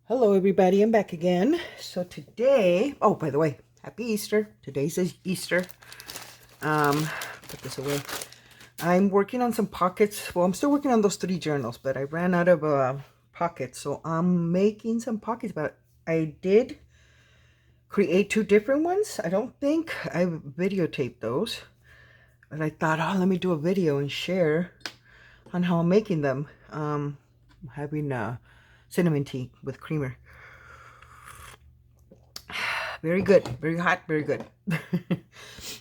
Hello everybody, I'm back again. So today, oh by the way, happy Easter. Today's Easter. Put this away. I'm working on some pockets. Well, I'm still working on those 3 journals, but I ran out of pockets. So I'm making some pockets, but I did create 2 different ones. I don't think I videotaped those. But I thought, oh, let me do a video and share on how I'm making them. I'm having cinnamon tea with creamer. Very good. Very hot. Very good.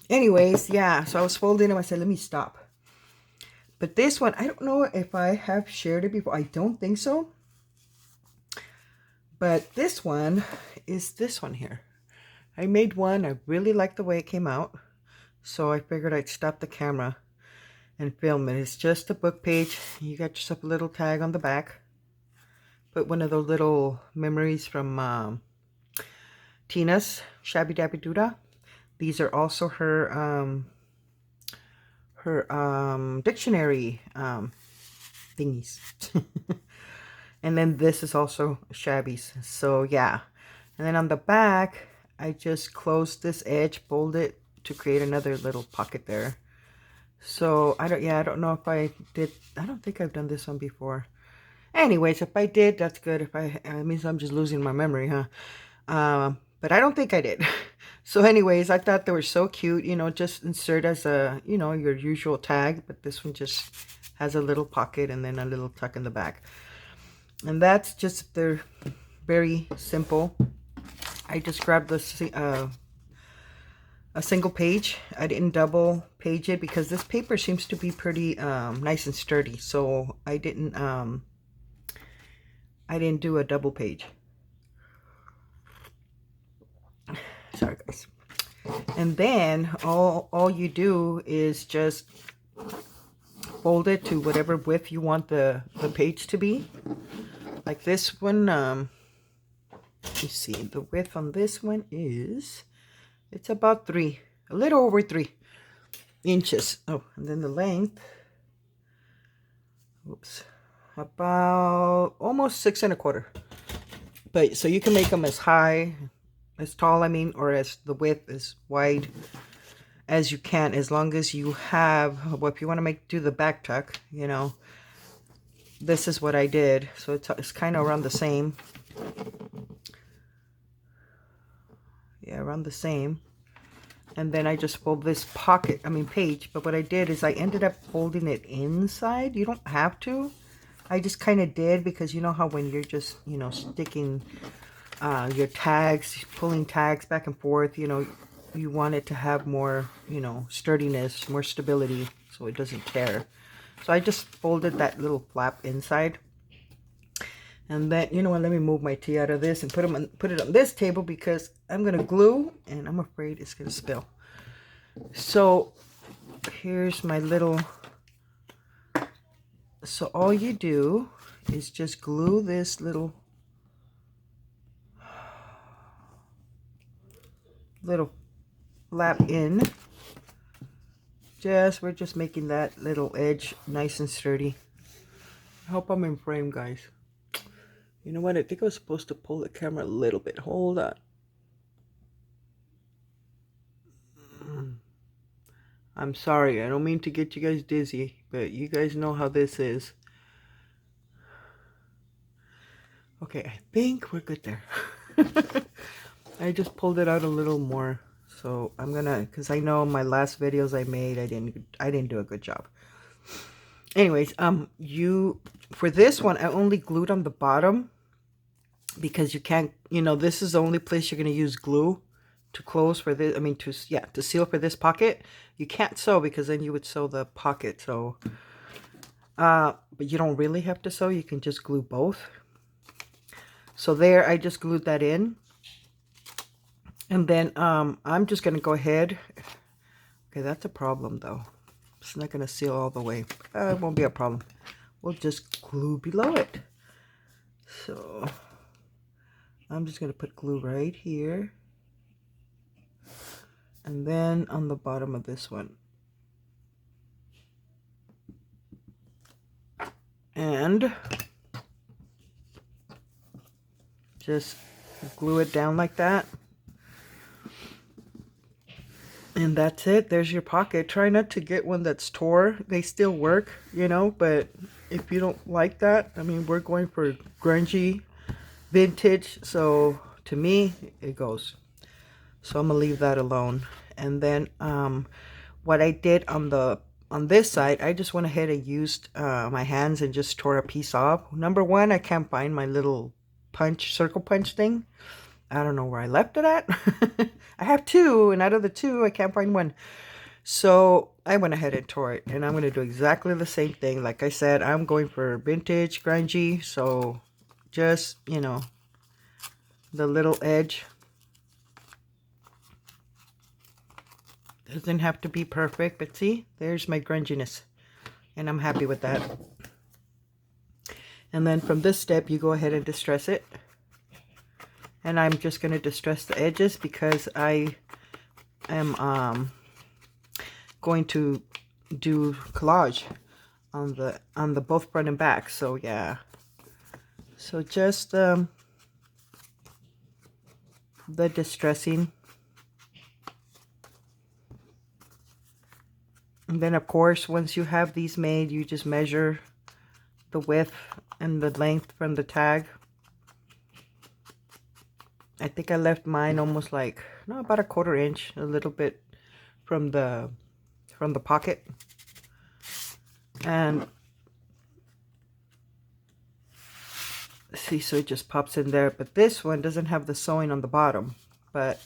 Anyways, yeah. So I was folding them. I said, let me stop. But this one, I don't know if I have shared it before. I don't think so. But this one is this one here. I made one. I really liked the way it came out. So I figured I'd stop the camera and film it. It's just a book page. You got yourself a little tag on the back. Put one of those little memories from Tina's Shabby Dabby Doodah. These are also her dictionary thingies. And then this is also Shabby's. So yeah. And then on the back, I just closed this edge, fold it to create another little pocket there. So I don't know if I did. I don't think I've done this one before. Anyways, if I did, that's good. If it means I'm just losing my memory, huh? But I don't think I did. So anyways, I thought they were so cute, you know, just insert as a, you know, your usual tag, but this one just has a little pocket and then a little tuck in the back. And that's just, they're very simple. I just grabbed this, a single page. I didn't double page it because this paper seems to be pretty nice and sturdy. So I didn't do a double page. Sorry guys. And then all you do is just fold it to whatever width you want the page to be. Like this one, let me see, the width on this one is, it's about a little over 3 inches. Oh, and then the length, oops, about almost 6¼ But so you can make them as high, as tall, I mean, or as the width as wide as you can, as long as you have, well, if you want to do the back tuck, you know, this is what I did. So it's kind of around the same. Yeah, around the same. And then I just fold this page. But what I did is I ended up folding it inside. You don't have to. I just kind of did because you know how when you're just, you know, sticking your tags, pulling tags back and forth, you know, you want it to have more, you know, sturdiness, more stability so it doesn't tear. So I just folded that little flap inside. And then, you know what, let me move my tea out of this and put it on this table because I'm going to glue and I'm afraid it's going to spill. So here's my little, so all you do is just glue this little flap in. We're just making that little edge nice and sturdy. I hope I'm in frame, guys. You know what? I think I was supposed to pull the camera a little bit. Hold on. I'm sorry. I don't mean to get you guys dizzy, but you guys know how this is. Okay, I think we're good there. I just pulled it out a little more. So I'm gonna, because I know my last videos I made, I didn't do a good job. Anyways, for this one, I only glued on the bottom because you can't, you know, this is the only place you're going to use glue to close for this. I mean, to seal for this pocket. You can't sew because then you would sew the pocket. So, but you don't really have to sew. You can just glue both. So there, I just glued that in. And then I'm just going to go ahead. Okay, that's a problem though. It's not going to seal all the way. It won't be a problem. We'll just glue below it. So I'm just going to put glue right here. And then on the bottom of this one. And Just glue it down like that. And that's it. There's your pocket. Try not to get one that's tore. They still work, you know, but if you don't like that, I mean, we're going for grungy, vintage. So to me, it goes. So I'm gonna leave that alone. And then what I did on this side, I just went ahead and used my hands and just tore a piece off. Number one, I can't find my little circle punch thing. I don't know where I left it at. I have two, and out of the two, I can't find one. So I went ahead and tore it, and I'm going to do exactly the same thing. Like I said, I'm going for vintage, grungy, so just, you know, the little edge. Doesn't have to be perfect, but see, there's my grunginess, and I'm happy with that. And then from this step, you go ahead and distress it. And I'm just going to distress the edges because I am going to do collage on the both front and back. So yeah. So just the distressing. And then of course, once you have these made, you just measure the width and the length from the tag. I think I left mine almost like, no, about a 1/4 inch, a little bit from the pocket. And see, so it just pops in there. But this one doesn't have the sewing on the bottom, but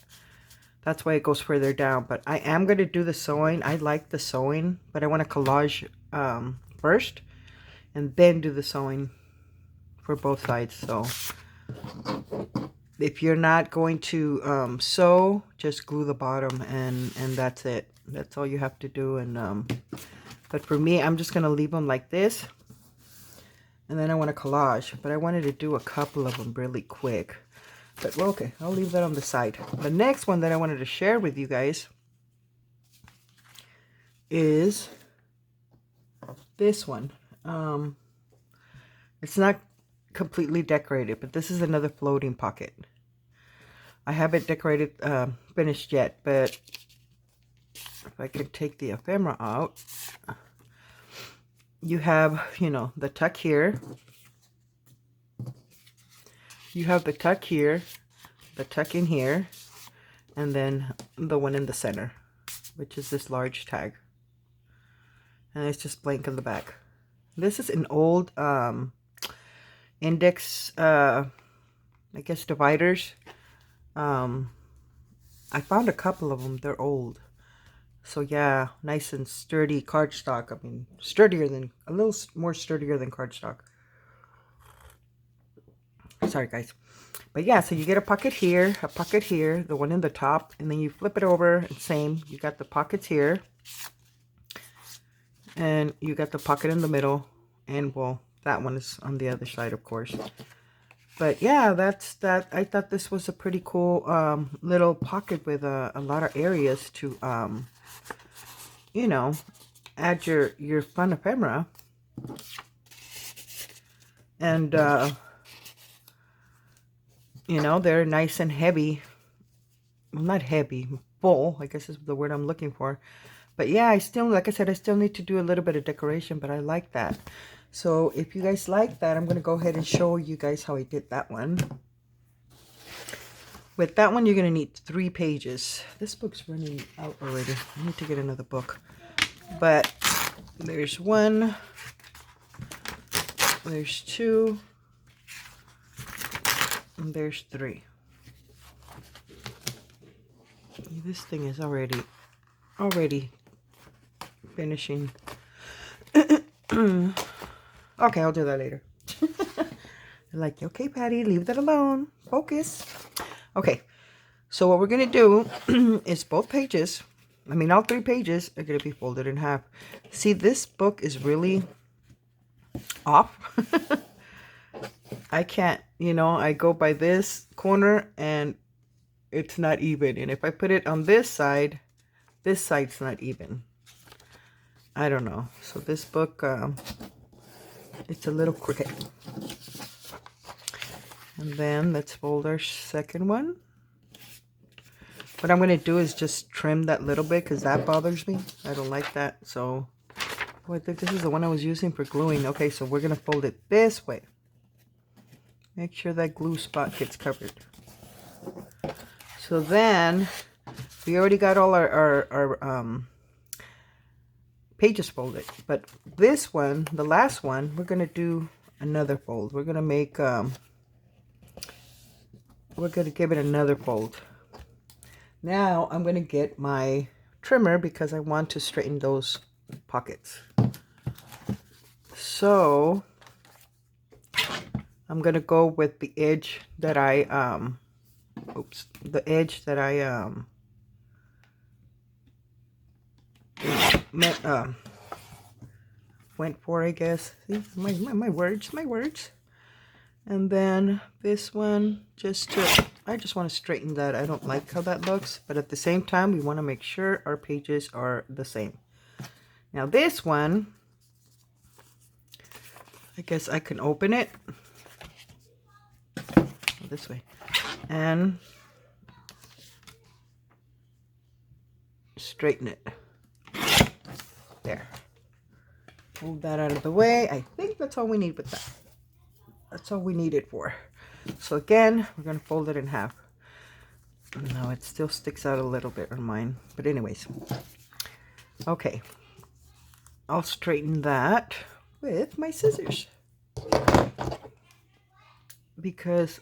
that's why it goes further down. But I am going to do the sewing. I like the sewing, but I want to collage first and then do the sewing for both sides. So if you're not going to sew, just glue the bottom, and that's it. That's all you have to do. And but for me, I'm just gonna leave them like this, and then I want to collage. But I wanted to do a couple of them really quick. But well, okay, I'll leave that on the side. The next one that I wanted to share with you guys is this one. It's not completely decorated, but this is another floating pocket. I haven't decorated finished yet, but if I can take the ephemera out, you have, you know, the tuck here, you have the tuck here, the tuck in here, and then the one in the center, which is this large tag, and it's just blank in the back. This is an old index, I guess, dividers. I found a couple of them. They're old, so yeah, nice and sturdy cardstock. I mean, sturdier than, a little more sturdier than cardstock. Sorry guys, but yeah, so you get a pocket here, the one in the top, and then you flip it over, and same, you got the pockets here, and you got the pocket in the middle, and well, that one is on the other side, of course. But yeah, that's that. I thought this was a pretty cool little pocket with a lot of areas to you know, add your fun ephemera. And you know, they're nice and heavy. Well, not heavy, full, I guess is the word I'm looking for. But yeah, I still, like I said, I still need to do a little bit of decoration, but I like that. So if you guys like that, I'm going to go ahead and show you guys how I did that one. With that one, you're going to need 3 pages. This book's running out already. I need to get another book. But there's 1, there's 2, and there's 3. This thing is already finishing. Okay, I'll do that later. Like, okay, Patty, leave that alone. Focus. Okay, so what we're going to do is both pages, I mean, all 3 pages are going to be folded in half. See, this book is really off. I can't, you know, I go by this corner and it's not even. And if I put it on this side's not even. I don't know. So this book, it's a little crooked. And then let's fold our second one. What I'm going to do is just trim that little bit because that bothers me. I don't like that. So, oh, I think this is the one I was using for gluing. Okay, so we're going to fold it this way. Make sure that glue spot gets covered. So then, we already got all our pages folded. But this one, the last one, we're going to do another fold. We're going to make, we're going to give it another fold. Now I'm going to get my trimmer because I want to straighten those pockets. So I'm going to go with the edge that I, went for, I guess. See, my words. And then this one, I just want to straighten that. I don't like how that looks, but at the same time, we want to make sure our pages are the same. Now this one, I guess I can open it this way and straighten it. There. Move that out of the way. I think that's all we need with that. That's all we need it for. So again, we're going to fold it in half. No, it still sticks out a little bit on mine. But anyways. Okay. I'll straighten that with my scissors. Because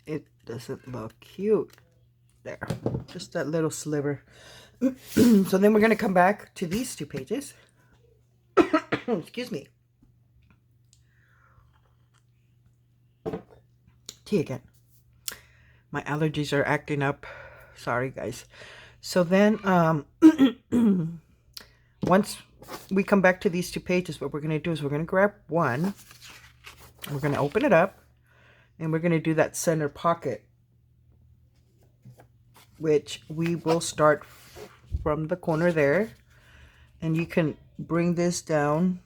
it doesn't look cute. There. Just that little sliver. So then we're going to come back to these two pages. Excuse me. Tea again. My allergies are acting up. Sorry, guys. So then, once we come back to these two pages, what we're going to do is we're going to grab one. We're going to open it up. And we're going to do that center pocket. Which we will start from the corner there. And you can bring this down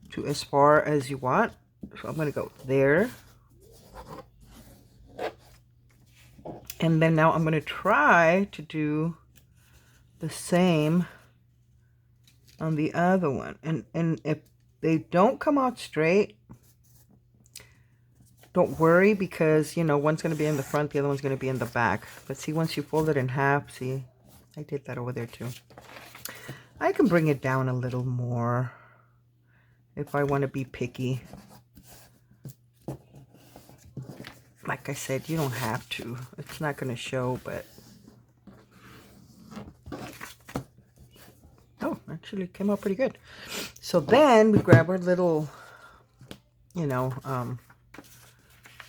to as far as you want. So I'm going to go there. And then now I'm going to try to do the same on the other one. And if they don't come out straight, don't worry because, you know, one's going to be in the front, the other one's going to be in the back. But see, once you fold it in half, see, I did that over there too. I can bring it down a little more if I want to be picky. Like I said, you don't have to. It's not going to show, but... Oh, actually it came out pretty good. So then we grab our little, you know,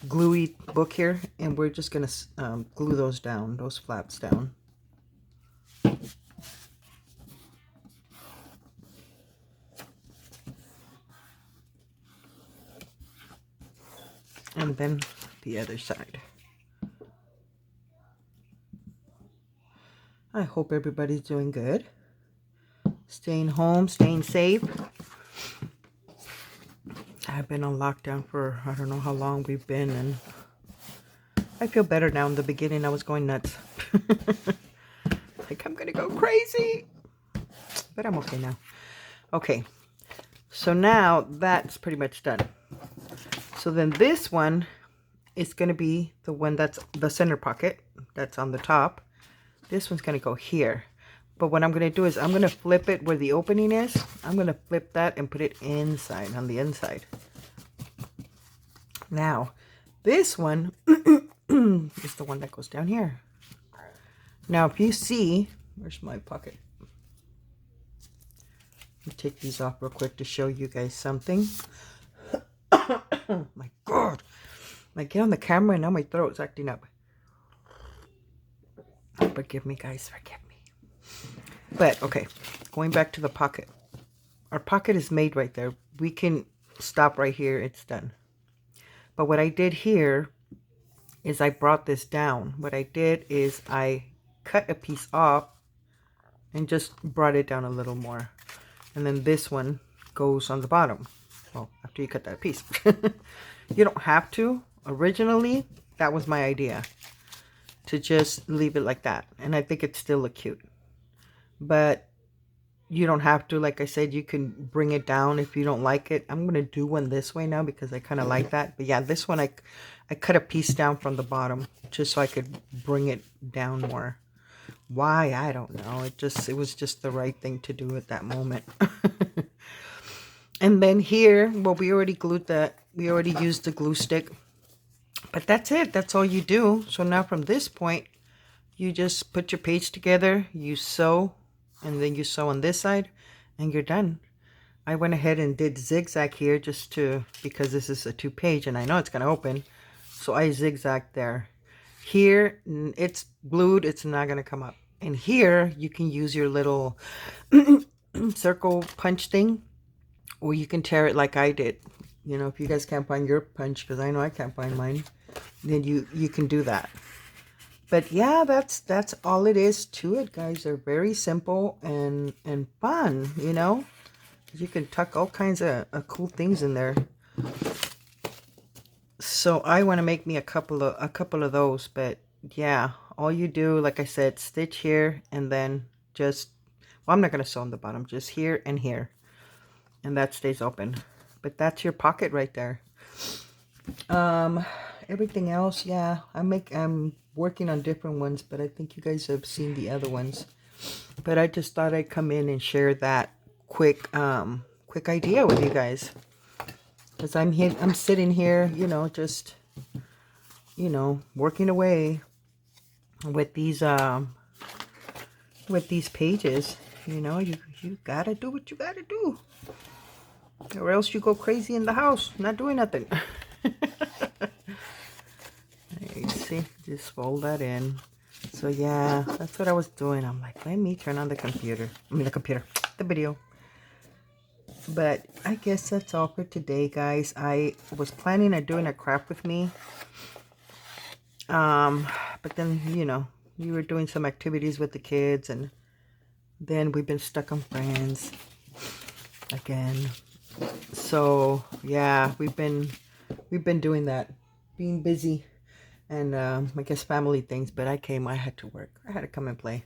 gluey book here. And we're just going to glue those down, those flaps down. And then the other side. I hope everybody's doing good. Staying home, staying safe. I've been on lockdown for I don't know how long we've been, and I feel better now. In the beginning, I was going nuts. Like I'm gonna go crazy. But I'm okay now. Okay. So now that's pretty much done. So then this one is going to be the one that's the center pocket. That's on the top. This one's going to go here. But what I'm going to do is I'm going to flip it where the opening is. I'm going to flip that and put it inside, on the inside. Now, this one is the one that goes down here. Now, if you see, where's my pocket? Let me take these off real quick to show you guys something. Oh my God. I get on the camera and now my throat's acting up. Forgive me, guys. Forgive me. But, okay. Going back to the pocket. Our pocket is made right there. We can stop right here. It's done. But what I did here is I brought this down. What I did is I cut a piece off and just brought it down a little more. And then this one goes on the bottom. Well, after you cut that piece. You don't have to. Originally, that was my idea, to just leave it like that. And I think it still look cute. But you don't have to. Like I said, you can bring it down if you don't like it. I'm going to do one this way now because I kind of like that. But yeah, this one I cut a piece down from the bottom just so I could bring it down more. Why? I don't know. It was just the right thing to do at that moment. And then here, well, we already used the glue stick. But that's it. That's all you do. So now from this point, you just put your page together, you sew, and then you sew on this side, and you're done. I went ahead and did zigzag here just because this is a 2-page and I know it's going to open. So I zigzagged there. Here, it's glued. It's not going to come up. And here, you can use your little circle punch thing, or you can tear it like I did. You know, if you guys can't find your punch, because I know I can't find mine, then you can do that. But yeah, that's all it is to it, guys. They're very simple and fun, you know. You can tuck all kinds of cool things in there. So I want to make me a couple of those. But yeah, all you do, like I said, stitch here and then just, well, I'm not gonna sew on the bottom, just here and here, and that stays open. But that's your pocket right there. Everything else, yeah, I'm working on different ones, but I think you guys have seen the other ones. But I just thought I'd come in and share that quick idea with you guys, because I'm sitting here, you know, just, you know, working away with these pages. You know, you gotta do what you gotta do, or else you go crazy in the house not doing nothing. See, just fold that in. So yeah, that's what I was doing. I'm like, let me turn on the computer. The video. But I guess that's all for today, guys. I was planning on doing a craft with me. But then, you know, we were doing some activities with the kids, and then we've been stuck on Friends again. So yeah, we've been doing that, being busy. And I guess family things, but I had to work. I had to come and play.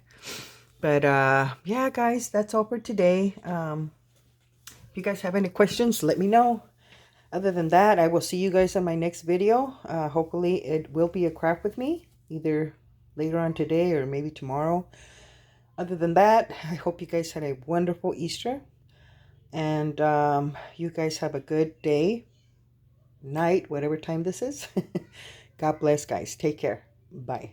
But yeah, guys, that's all for today. If you guys have any questions, let me know. Other than that, I will see you guys on my next video. Hopefully it will be a craft with me, either later on today or maybe tomorrow. Other than that, I hope you guys had a wonderful Easter. And you guys have a good day, night, whatever time this is. God bless, guys. Take care. Bye.